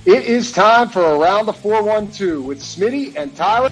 It is time for Around the 412 with Smitty and Tyler.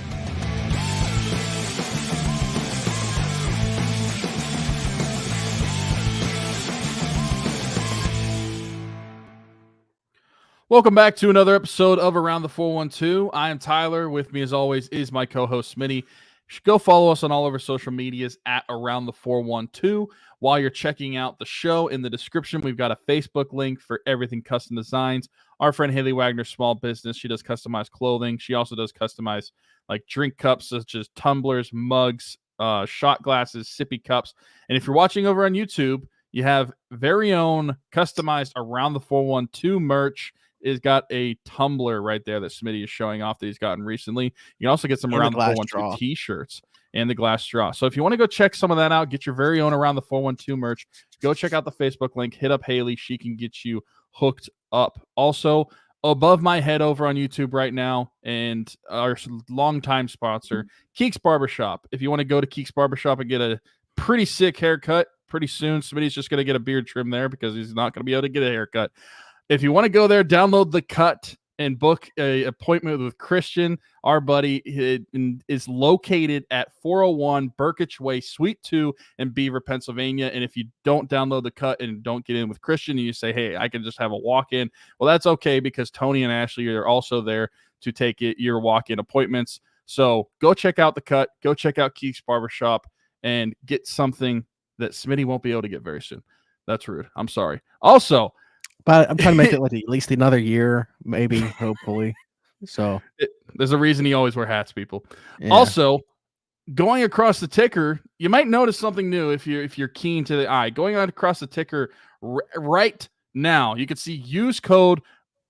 Welcome back to another episode of Around the 412. I am Tyler. With me, as always, is my co-host Smitty. You should go follow us on all of our social medias at Around the 412. While you're checking out the show, in the description, we've got a Facebook link for everything custom designs. Our friend Haley Wagner, small business, she does customized clothing. She also does customized like drink cups, such as tumblers, mugs, shot glasses, sippy cups. And if you're watching over on YouTube, you have very own customized Around the 412 merch. Is got a tumbler right there that Smitty is showing off that he's gotten recently. You can also get some Around the 412 t-shirts and the glass straw. So if you want to go check some of that out, get your very own Around the 412 merch, go check out the Facebook link, hit up Haley. She can get you hooked up. Also, above my head over on YouTube right now, and our longtime sponsor, Keeks Barbershop. If you want to go to Keeks Barbershop and get a pretty sick haircut pretty soon, Smitty's just going to get a beard trim there because he's not going to be able to get a haircut. If you want to go there, download The Cut and book an appointment with Christian, our buddy. It is located at 401 Burkich Way, Suite 2 in Beaver, Pennsylvania. And if you don't download The Cut and don't get in with Christian, and you say, hey, I can just have a walk-in, well, that's okay because Tony and Ashley are also there to take your walk-in appointments. So go check out The Cut. Go check out Keeks Barbershop and get something that Smitty won't be able to get very soon. That's rude. I'm sorry. Also, but I'm trying to make it like at least another year, maybe, hopefully. So there's a reason you always wear hats, people. Yeah. Also, going across the ticker, you might notice something new if you're keen to the eye. Going on across the ticker right now, you can see use code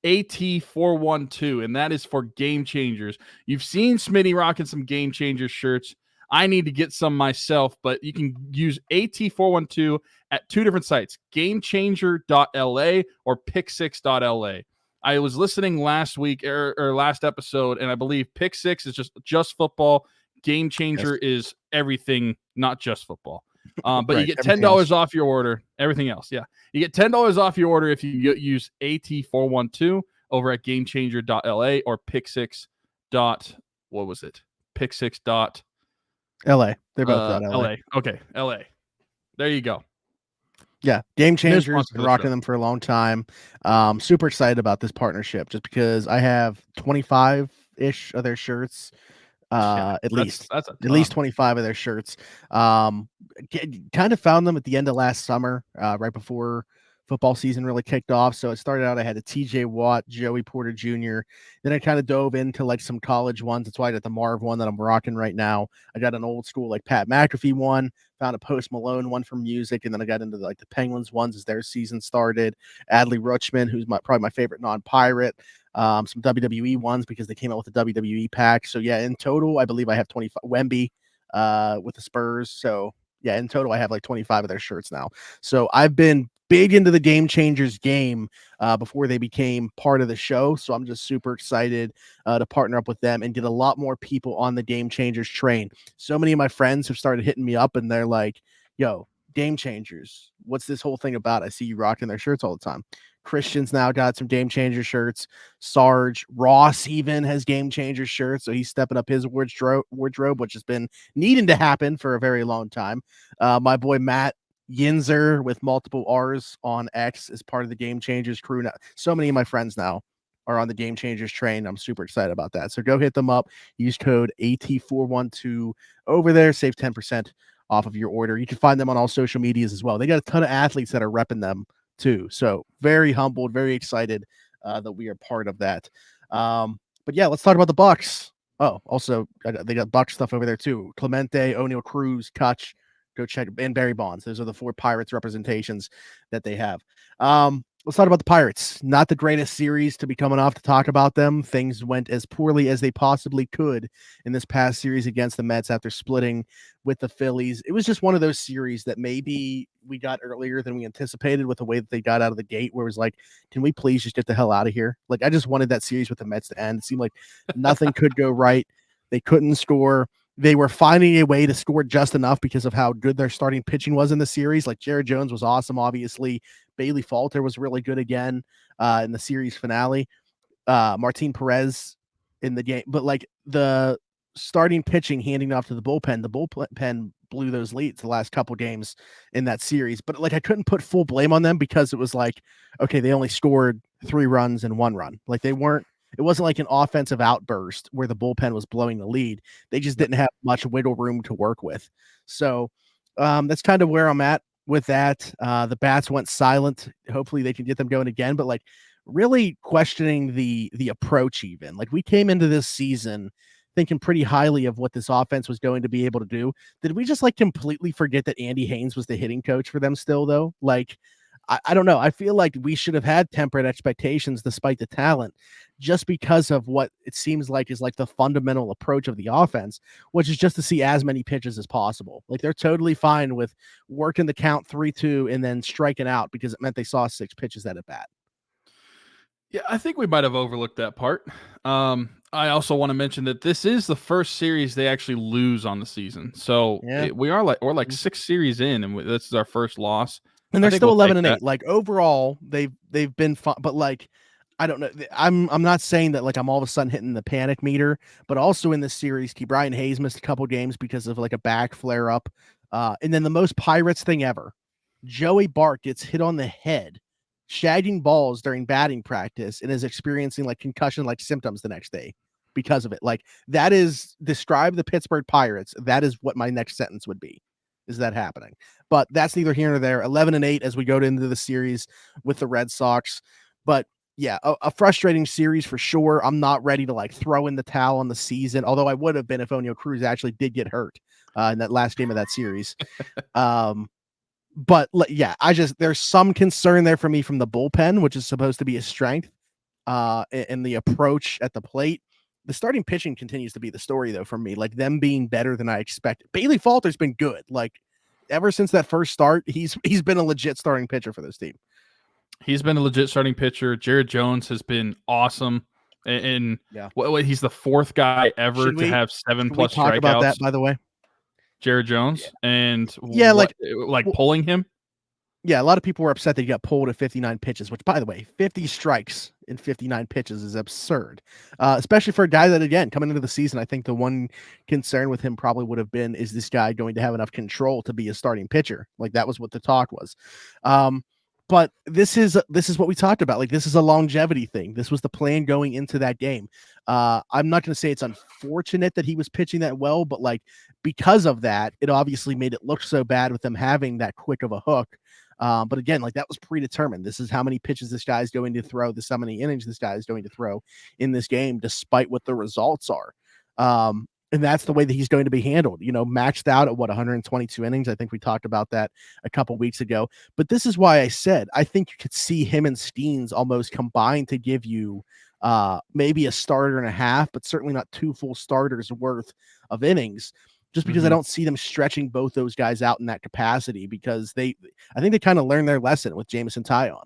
AT412, and that is for Game Changers. You've seen Smitty rocking some Game Changers shirts. I need to get some myself, but you can use AT412 at two different sites, GameChanger.la or PickSix.la. I was listening last week or last episode, and I believe PickSix is just football. Game Changer is everything, not just football. But right, you get $10 off your order. Everything else, yeah. You get $10 off your order if you use AT412 over at GameChanger.la or PickSix. What was it? PickSix. LA. They're both LA. Okay, LA. There you go. Yeah, Game Changers, been rocking them for a long time. Super excited about this partnership just because I have 25-ish of their shirts. At least 25 of their shirts. Kind of found them at the end of last summer, right before football season really kicked off. So it started out, I had a TJ Watt, Joey Porter Jr. Then I kind of dove into like some college ones. That's why I got the Marv one that I'm rocking right now. I got an old school like Pat McAfee one, found a Post Malone one from music, and then I got into like the Penguins ones as their season started. Adley Rutschman, who's probably my favorite non-Pirate. Some WWE ones because they came out with the WWE pack. So yeah, in total, I believe I have 25 Wemby with the Spurs. So yeah, in total, I have like 25 of their shirts now. So I've been big into the Game Changers game before they became part of the show. So I'm just super excited to partner up with them and get a lot more people on the Game Changers train. So many of my friends have started hitting me up and they're like, yo, Game Changers, what's this whole thing about? I see you rocking their shirts all the time. Christian's now got some Game Changer shirts. Sarge Ross even has Game Changer shirts, so he's stepping up his wardrobe, which has been needing to happen for a very long time. My boy Matt Yinzer with multiple R's on X is part of the Game Changers crew now. So many of my friends now are on the Game Changers train. I'm super excited about that. So go hit them up. Use code AT412 over there. Save 10% off of your order. You can find them on all social medias as well. They got a ton of athletes that are repping them too. So very humbled, very excited that we are part of that. But yeah, let's talk about the Bucs. Oh, also they got Bucs stuff over there too. Clemente, O'Neal Cruz, Kutch, go check, and Barry Bonds. Those are the 4 Pirates representations that they have. Let's talk about the Pirates. Not the greatest series to be coming off to talk about them. Things went as poorly as they possibly could in this past series against the Mets after splitting with the Phillies. It was just one of those series that maybe we got earlier than we anticipated with the way that they got out of the gate, where it was like, can we please just get the hell out of here? Like, I just wanted that series with the Mets to end. It seemed like nothing could go right. They couldn't score. They were finding a way to score just enough because of how good their starting pitching was in the series. Like, Jared Jones was awesome, obviously. Bailey Falter was really good again in the series finale. Martin Perez in the game, but like the starting pitching handing off to the bullpen blew those leads the last couple games in that series. But like I couldn't put full blame on them because it was like, okay, they only scored 3 runs and 1 run. Like it wasn't like an offensive outburst where the bullpen was blowing the lead. They just didn't have much wiggle room to work with. So that's kind of where I'm at with that. The bats went silent. Hopefully they can get them going again. But like really questioning the approach even. Like we came into this season thinking pretty highly of what this offense was going to be able to do. Did we just like completely forget that Andy Haynes was the hitting coach for them still though? Like, I don't know. I feel like we should have had temperate expectations despite the talent just because of what it seems like is like the fundamental approach of the offense, which is just to see as many pitches as possible. Like they're totally fine with working the count 3-2 and then striking out because it meant they saw 6 pitches at bat. Yeah, I think we might have overlooked that part. I also want to mention that this is the first series they actually lose on the season. So we're like 6 series in, and this is our first loss. And they're still 11-8. Like overall, they've been fun, but like I don't know. I'm not saying that like I'm all of a sudden hitting the panic meter, but also in this series, Brian Hayes missed a couple games because of like a back flare up. And then the most Pirates thing ever, Joey Bart gets hit on the head, shagging balls during batting practice, and is experiencing like concussion like symptoms the next day because of it. Like that is describe the Pittsburgh Pirates. That is what my next sentence would be. Is that happening? But that's neither here nor there. 11-8 as we go into the series with the Red Sox. But yeah, a frustrating series for sure. I'm not ready to like throw in the towel on the season, although I would have been if O'Neal Cruz actually did get hurt in that last game of that series. But yeah, there's some concern there for me from the bullpen, which is supposed to be a strength in the approach at the plate. The starting pitching continues to be the story, though, for me. Like them being better than I expected. Bailey Falter's been good. Like ever since that first start, he's been a legit starting pitcher for this team. He's been a legit starting pitcher. Jared Jones has been awesome, and he's the 4th guy ever to have 7+ strikeouts. Talk about that, by the way. Jared Jones, and like pulling him. Yeah, a lot of people were upset that he got pulled at 59 pitches, which, by the way, 50 strikes in 59 pitches is absurd, especially for a guy that, again, coming into the season, I think the one concern with him probably would have been, is this guy going to have enough control to be a starting pitcher? Like, that was what the talk was. But this is what we talked about. Like, this is a longevity thing. This was the plan going into that game. I'm not going to say it's unfortunate that he was pitching that well, but, like, because of that, it obviously made it look so bad with them having that quick of a hook. But again, like that was predetermined. This is how many pitches this guy is going to throw. This is how many innings this guy is going to throw in this game, despite what the results are. And that's the way that he's going to be handled, maxed out at 122 innings. I think we talked about that a couple weeks ago, but this is why I said, I think you could see him and Steens almost combined to give you maybe a starter and a half, but certainly not 2 full starters worth of innings. Just because I don't see them stretching both those guys out in that capacity, because I think they kind of learned their lesson with Jameson Taillon.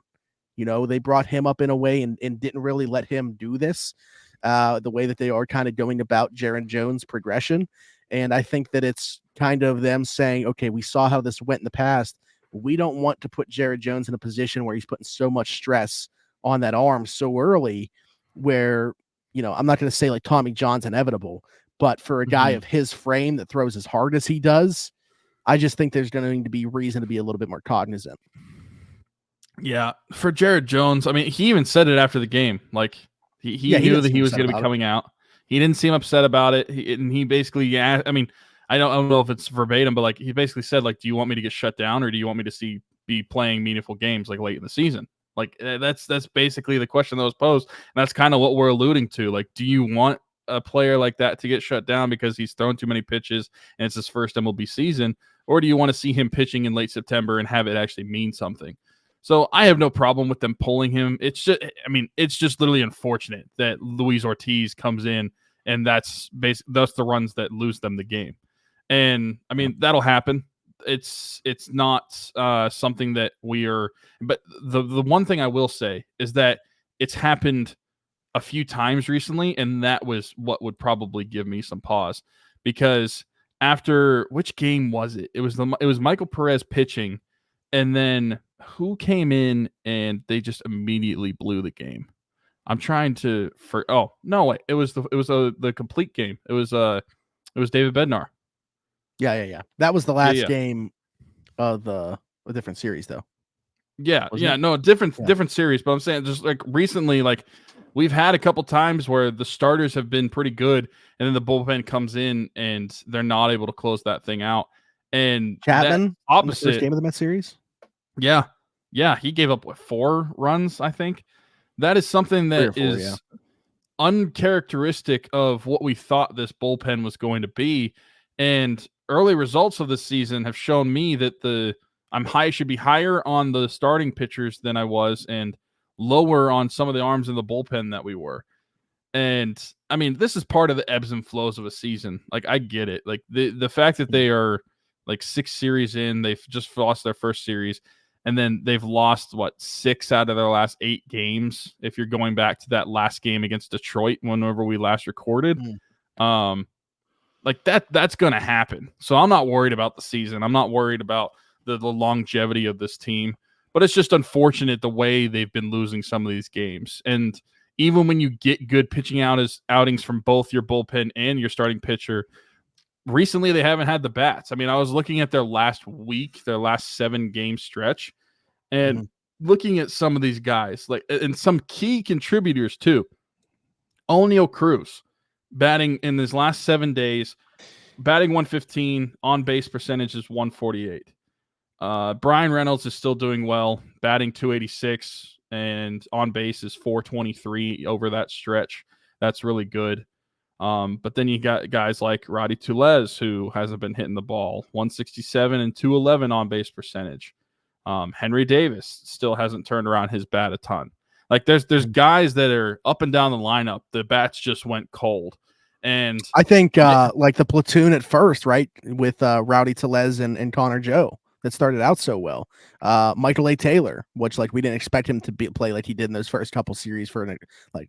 They brought him up in a way and didn't really let him do this the way that they are kind of going about Jared Jones' progression. And I think that it's kind of them saying, okay, we saw how this went in the past. We don't want to put Jared Jones in a position where he's putting so much stress on that arm so early where, I'm not going to say like Tommy John's inevitable, but for a guy of his frame that throws as hard as he does, I just think there's going to be reason to be a little bit more cognizant. Yeah, for Jared Jones, I mean, he even said it after the game. Like he knew that he was going to be coming out. He didn't seem upset about it. He basically, I mean, I don't know if it's verbatim, but like he basically said, like, do you want me to get shut down, or do you want me to be playing meaningful games like late in the season? Like that's basically the question that was posed, and that's kind of what we're alluding to. Like, do you want a player like that to get shut down because he's thrown too many pitches and it's his first MLB season, or do you want to see him pitching in late September and have it actually mean something? So I have no problem with them pulling him. It's just literally unfortunate that Luis Ortiz comes in and that's the runs that lose them the game. And I mean, that'll happen. It's not something that we are, but the one thing I will say is that it's happened a few times recently, and that was what would probably give me some pause, because after which game was it? It was Michael Perez pitching, and then who came in and they just immediately blew the game? I'm trying to no, wait, it was the complete game. It was David Bednar. Yeah. That was the last game of a different series, though. Yeah, no, different series. But I'm saying just like recently, like we've had a couple times where the starters have been pretty good, and then the bullpen comes in and they're not able to close that thing out. And Chapman, opposite in the first game of the Mets series. Yeah, he gave up 4 runs, I think. That is something that is uncharacteristic of what we thought this bullpen was going to be. And early results of the season have shown me that should be higher on the starting pitchers than I was, and lower on some of the arms in the bullpen that we were. And I mean, this is part of the ebbs and flows of a season. Like, I get it. Like the fact that they are like 6 series in, they've just lost their first series, and then they've lost 6 out of their last 8 games. If you're going back to that last game against Detroit, whenever we last recorded, like that's going to happen. So I'm not worried about the season. I'm not worried about the longevity of this team, but it's just unfortunate the way they've been losing some of these games. And even when you get good pitching outings from both your bullpen and your starting pitcher, recently they haven't had the bats. I mean, I was looking at their last 7-game stretch, and looking at some of these guys, like, and some key contributors too. Oneil Cruz batting in his last 7 days, batting 115, on base percentage is 148. Brian Reynolds is still doing well, batting 286, and on base is 423 over that stretch. That's really good. But then you got guys like Roddy Tulez, who hasn't been hitting the ball, 167 and 211 on base percentage. Henry Davis still hasn't turned around his bat a ton. Like there's guys that are up and down the lineup. The bats just went cold. And I think like the platoon at first, right, with Rowdy Tellez and Connor Joe, that started out so well. Michael A. Taylor, which like we didn't expect him to play like he did in those first couple series for an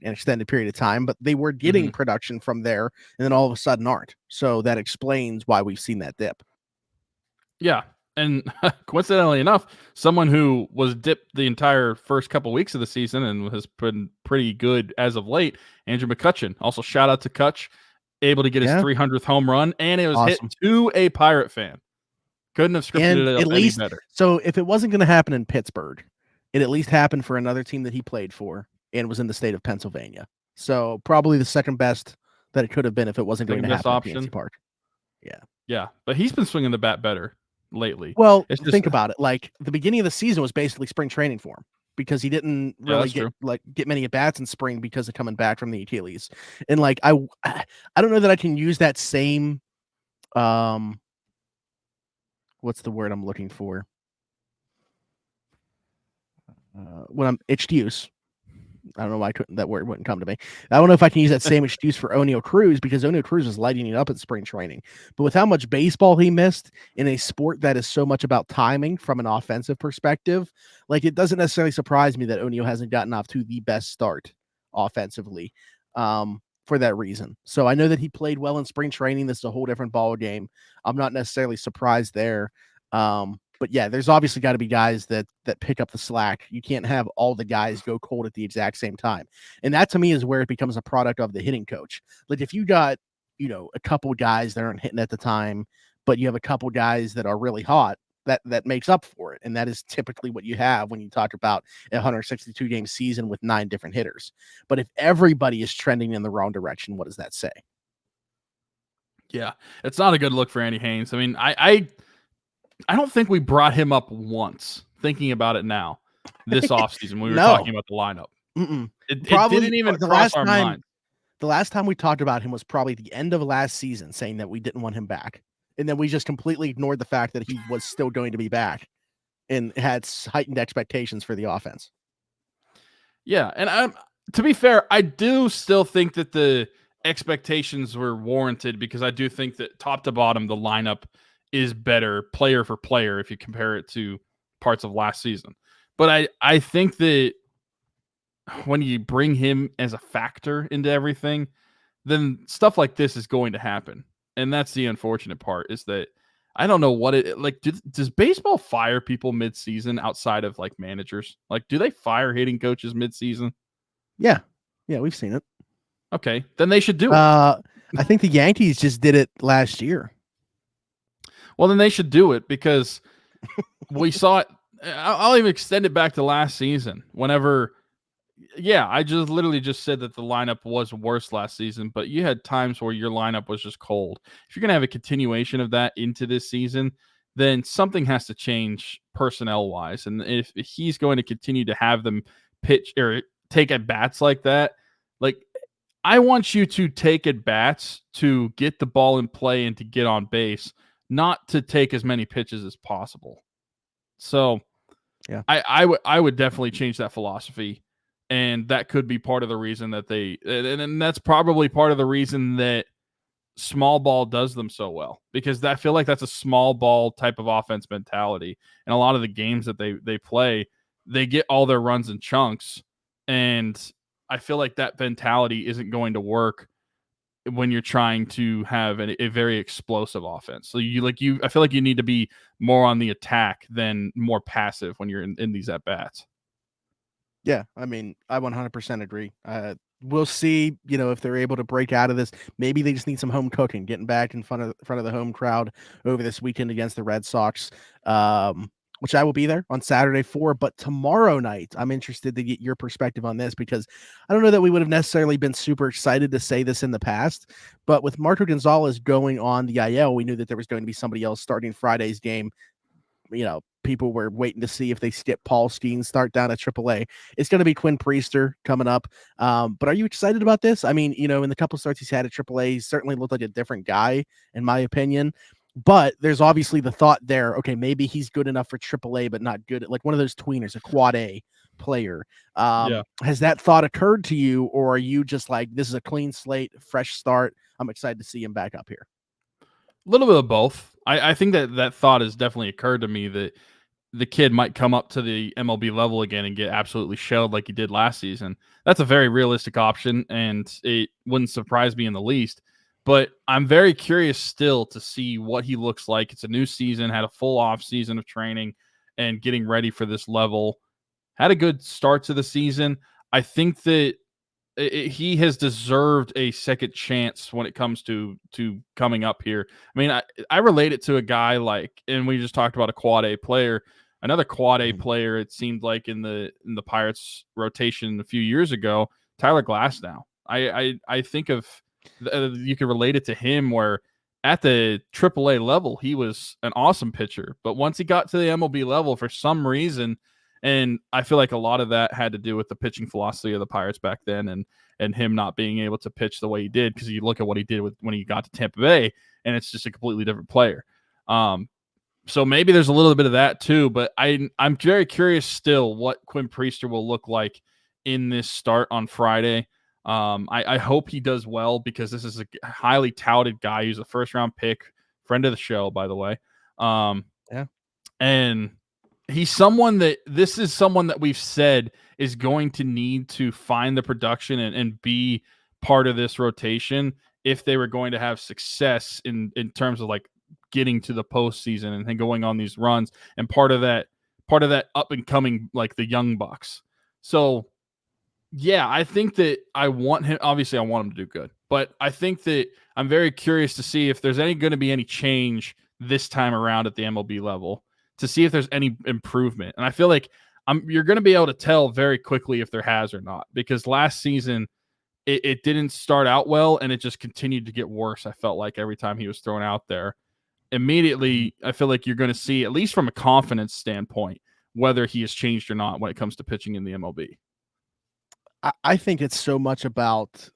extended period of time, but they were getting production from there, and then all of a sudden aren't. So that explains why we've seen that dip. Yeah. And coincidentally enough, someone who was dipped the entire first couple weeks of the season and has been pretty good as of late, Andrew McCutchen. Also, shout out to Kutch, able to get his 300th home run, and it was hit to a Pirate fan. Couldn't have scripted it up any better. So if it wasn't going to happen in Pittsburgh, it at least happened for another team that he played for and was in the state of Pennsylvania. So probably the second best that it could have been if it wasn't going to happen in PNC Park. Yeah, but he's been swinging the bat better lately. Well, think about it. Like the beginning of the season was basically spring training for him, because he didn't really get many at bats in spring because of coming back from the Achilles. And like I don't know that I can use that same what's the word I'm looking for? When I'm excuse. I don't know why that word wouldn't come to me. I don't know if I can use that same excuse for Oneil Cruz, because Oneil Cruz was lighting it up at spring training. But with how much baseball he missed in a sport that is so much about timing from an offensive perspective, like it doesn't necessarily surprise me that Oneil hasn't gotten off to the best start offensively for that reason. So I know that he played well in spring training. This is a whole different ball game. I'm not necessarily surprised there. But yeah, there's obviously got to be guys that pick up the slack. You can't have all the guys go cold at the exact same time. And that to me is where it becomes a product of the hitting coach. Like if you got, a couple guys that aren't hitting at the time, but you have a couple guys that are really hot, that makes up for it. And that is typically what you have when you talk about a 162 game season with 9 different hitters. But if everybody is trending in the wrong direction, what does that say? Yeah, it's not a good look for Andy Haynes. I mean, I don't think we brought him up once, thinking about it now, this offseason when we were talking about the lineup. It didn't even cross our mind. The last time we talked about him was probably the end of last season, saying that we didn't want him back. And then we just completely ignored the fact that he was still going to be back and had heightened expectations for the offense. Yeah, and to be fair, I do still think that the expectations were warranted, because I do think that top to bottom, the lineup is better player for player if you compare it to parts of last season. But I think that when you bring him as a factor into everything, then stuff like this is going to happen. And that's the unfortunate part, is that I don't know what it like. Does baseball fire people mid-season outside of like managers? Like, do they fire hitting coaches mid-season? Yeah. Yeah, we've seen it. Okay, then they should do it. I think the Yankees just did it last year. Well, then they should do it because we saw it. I'll even extend it back to last season. Whenever, I literally just said that the lineup was worse last season, but you had times where your lineup was just cold. If you're going to have a continuation of that into this season, then something has to change personnel-wise. And if he's going to continue to have them pitch or take at bats like that, like, I want you to take at bats to get the ball in play and to get on base, not to take as many pitches as possible. So yeah, I would definitely change that philosophy. And that could be part of the reason that and that's probably part of the reason that small ball does them so well, because I feel like that's a small ball type of offense mentality. And a lot of the games that they play, they get all their runs in chunks. And I feel like that mentality isn't going to work when you're trying to have a very explosive offense. So I feel like you need to be more on the attack than more passive when you're in these at bats. Yeah, I mean, I 100% agree. We'll see, if they're able to break out of this. Maybe they just need some home cooking, getting back in front of the home crowd over this weekend against the Red Sox, which I will be there on Saturday for. But tomorrow night, I'm interested to get your perspective on this, because I don't know that we would have necessarily been super excited to say this in the past, but with Marco Gonzalez going on the IL, we knew that there was going to be somebody else starting Friday's game. People were waiting to see if they skip Paul Steen, start down at AAA. It's going to be Quinn Priester coming up. But are you excited about this? I mean, in the couple starts he's had at AAA, he certainly looked like a different guy, in my opinion. But there's obviously the thought there, okay, maybe he's good enough for AAA, but not good at, like, one of those tweeners, a quad A player. Has that thought occurred to you, or are you just like, this is a clean slate, fresh start, I'm excited to see him back up here? A little bit of both. I think that thought has definitely occurred to me, that the kid might come up to the MLB level again and get absolutely shelled like he did last season. That's a very realistic option, and it wouldn't surprise me in the least. But I'm very curious still to see what he looks like. It's a new season, had a full off season of training and getting ready for this level. Had a good start to the season. I think that he has deserved a second chance when it comes to coming up here. I mean, I relate it to a guy like, and we just talked about a quad A player, another quad A player. It seemed like in the Pirates rotation a few years ago, Tyler Glasnow. I think of you can relate it to him, where at the AAA level he was an awesome pitcher, but once he got to the MLB level, for some reason. And I feel like a lot of that had to do with the pitching philosophy of the Pirates back then, and him not being able to pitch the way he did, because you look at what he did when he got to Tampa Bay, and it's just a completely different player. So maybe there's a little bit of that too, but I'm very curious still what Quinn Priester will look like in this start on Friday. I hope he does well, because this is a highly touted guy who's a first-round pick, friend of the show, by the way. And he's someone that we've said is going to need to find the production and be part of this rotation if they were going to have success in terms of like getting to the postseason and then going on these runs, and part of that up and coming, like the young Bucs. So yeah, I think that I want him. Obviously, I want him to do good, but I think that I'm very curious to see if there's going to be any change this time around at the MLB level, to see if there's any improvement. And I feel like you're going to be able to tell very quickly if there has or not, because last season it didn't start out well, and it just continued to get worse. I felt like every time he was thrown out there, immediately, I feel like you're going to see, at least from a confidence standpoint, whether he has changed or not when it comes to pitching in the MLB. I think it's so much about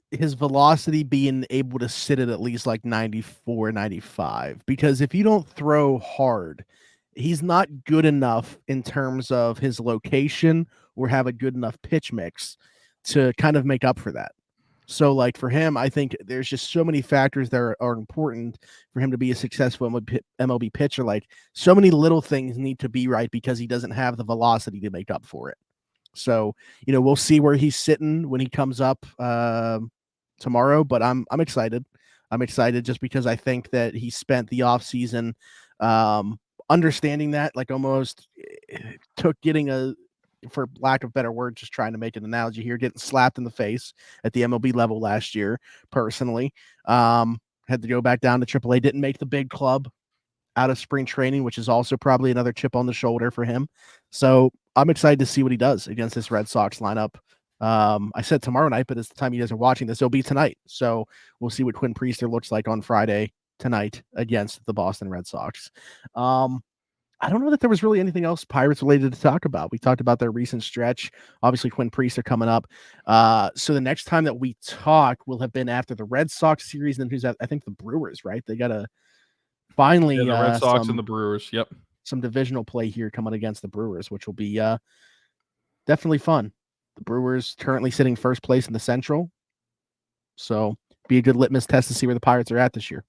his velocity being able to sit at least like 94, 95, because if you don't throw hard, he's not good enough in terms of his location or have a good enough pitch mix to kind of make up for that. So like for him, I think there's just so many factors that are important for him to be a successful MLB pitcher. Like, so many little things need to be right, because he doesn't have the velocity to make up for it. So, we'll see where he's sitting when he comes up tomorrow, but I'm excited. I'm excited just because I think that he spent the offseason understanding that, like, almost took getting a for lack of better word, just trying to make an analogy here, getting slapped in the face at the MLB level last year, personally. Had to go back down to AAA, didn't make the big club out of spring training, which is also probably another chip on the shoulder for him. So I'm excited to see what he does against this Red Sox lineup. I said tomorrow night, but it's the time you guys are watching this, it'll be tonight. So we'll see what Quinn Priester looks like on Friday tonight against the Boston Red Sox. I don't know that there was really anything else Pirates related to talk about. We talked about their recent stretch. Obviously, Quinn Priester coming up. So the next time that we talk will have been after the Red Sox series. And then who's that? I think the Brewers, right? They got to finally the Red Sox and the Brewers. Yep. Some divisional play here coming against the Brewers, which will be definitely fun. The Brewers currently sitting first place in the Central. So be a good litmus test to see where the Pirates are at this year.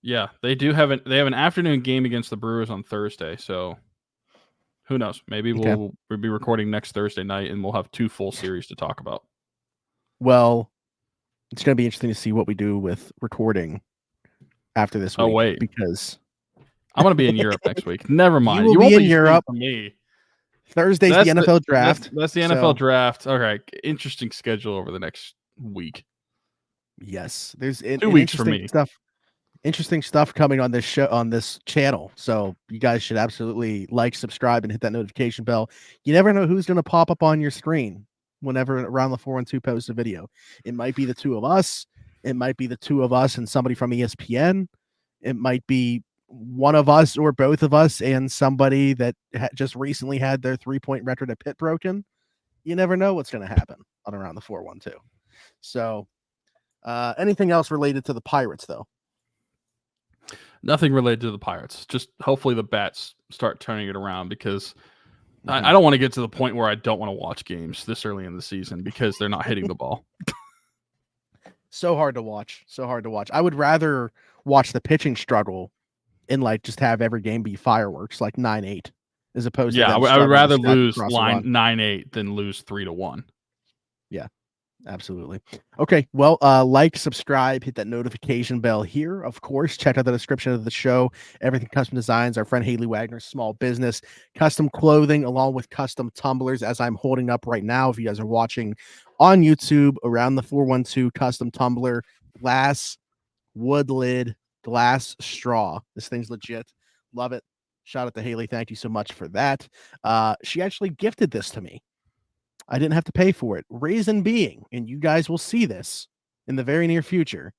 Yeah, they do have an afternoon game against the Brewers on Thursday. So who knows? Maybe we'll be recording next Thursday night and we'll have 2 full series to talk about. Well, it's going to be interesting to see what we do with recording after this week. Oh, wait. Because I'm going to be in Europe next week. Never mind. You will be in Europe. For me. Thursday's the NFL draft. That's the NFL draft. All right. Interesting schedule over the next week. Yes. There's 2 weeks for me. Interesting stuff coming on this show, on this channel. So you guys should absolutely like, subscribe, and hit that notification bell. You never know who's going to pop up on your screen whenever Around the 412 posts a video. It might be the 2 of us. It might be the 2 of us and somebody from ESPN. It might be one of us or both of us and somebody that just recently had their 3-point record at Pitt broken. You never know what's going to happen on Around the 412. So anything else related to the Pirates, though? Nothing related to the Pirates. Just hopefully the bats start turning it around, because I don't want to get to the point where I don't want to watch games this early in the season because they're not hitting the ball. So hard to watch. I would rather watch the pitching struggle and just have every game be fireworks, like 9-8, as opposed to I would rather lose 9-8 than lose 3-1. Yeah. Absolutely. Okay. Well, like, subscribe, hit that notification bell here. Of course, check out the description of the show. Everything Custom Designs, our friend Haley Wagner's small business, custom clothing, along with custom tumblers, as I'm holding up right now. If you guys are watching on YouTube, Around the 412 custom tumbler, glass, wood lid, glass straw. This thing's legit. Love it. Shout out to Haley. Thank you so much for that. She actually gifted this to me. I didn't have to pay for it. Reason being, and you guys will see this in the very near future,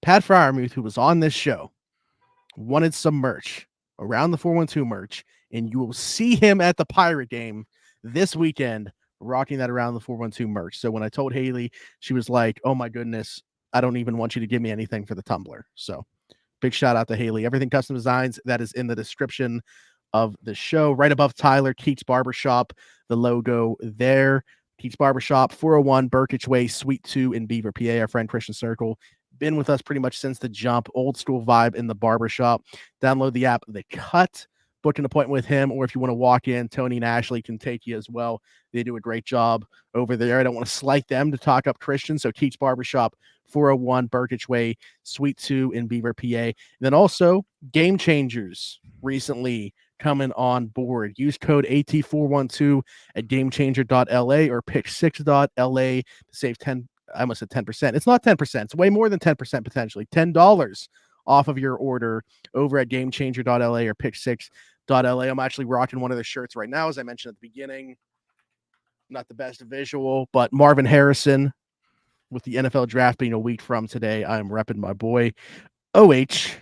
Pat Fryermuth, who was on this show, wanted some merch, Around the 412 merch, and you will see him at the Pirate game this weekend rocking that Around the 412 merch. So when I told Haley, she was like, oh my goodness, I don't even want you to give me anything for the tumbler. So big shout out to Haley. Everything Custom Designs, that is in the description of the show. Right above Tyler, Keats Barbershop, the logo there. Keats Barbershop, 401 Burkitch Way, Suite 2 in Beaver, PA. Our friend Christian Circle, been with us pretty much since the jump. Old school vibe in the barbershop. Download the app, The Cut. Book an appointment with him, or if you want to walk in, Tony and Ashley can take you as well. They do a great job over there. I don't want to slight them to talk up Christian. So Keats Barbershop, 401 Burkitch Way, Suite 2 in Beaver, PA. And then also Game Changers recently coming on board. Use code AT412 at GameChanger.la or PickSix.la to save 10. I almost said 10%. It's not 10%. It's way more than 10% potentially. $10 off of your order over at GameChanger.la or PickSix.la. I'm actually rocking one of their shirts right now, as I mentioned at the beginning. Not the best visual, but Marvin Harrison, with the NFL draft being a week from today, I'm repping my boy OH.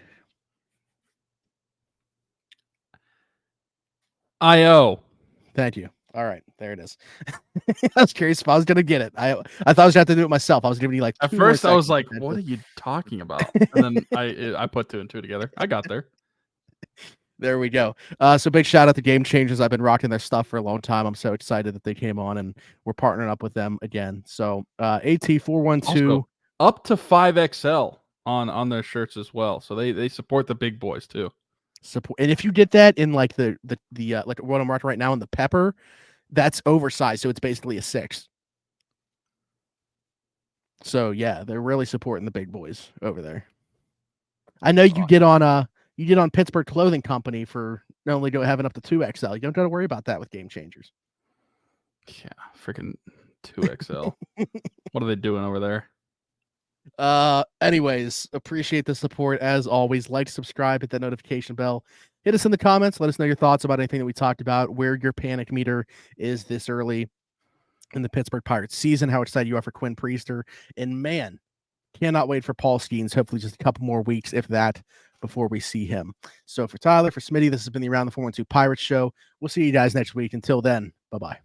IO. Thank you. All right, there it is. I was curious if I was gonna get it. I thought I was gonna have to do it myself. I was giving you like at first I was like, what are you talking about? And then I put 2 and 2 together. I got there. There we go. So big shout out to Game Changers. I've been rocking their stuff for a long time. I'm so excited that they came on and we're partnering up with them again. So AT412 also, up to 5XL on their shirts as well. So they support the big boys too. Support, and if you get that in like the like what I'm marking right now in the pepper, that's oversized, so it's basically a 6. So yeah, they're really supporting the big boys over there. I know you get on Pittsburgh Clothing Company for not only having up to 2XL. You don't got to worry about that with Game Changers. Yeah, freaking 2XL. What are they doing over there? Anyways, appreciate the support as always. Like, subscribe, hit that notification bell. Hit us in the comments. Let us know your thoughts about anything that we talked about, where your panic meter is this early in the Pittsburgh Pirates season, how excited you are for Quinn Priester. And man, cannot wait for Paul Skeens. Hopefully just a couple more weeks, if that, before we see him. So for Tyler, for Smitty, this has been the Around the 412 Pirates show. We'll see you guys next week. Until then, bye-bye.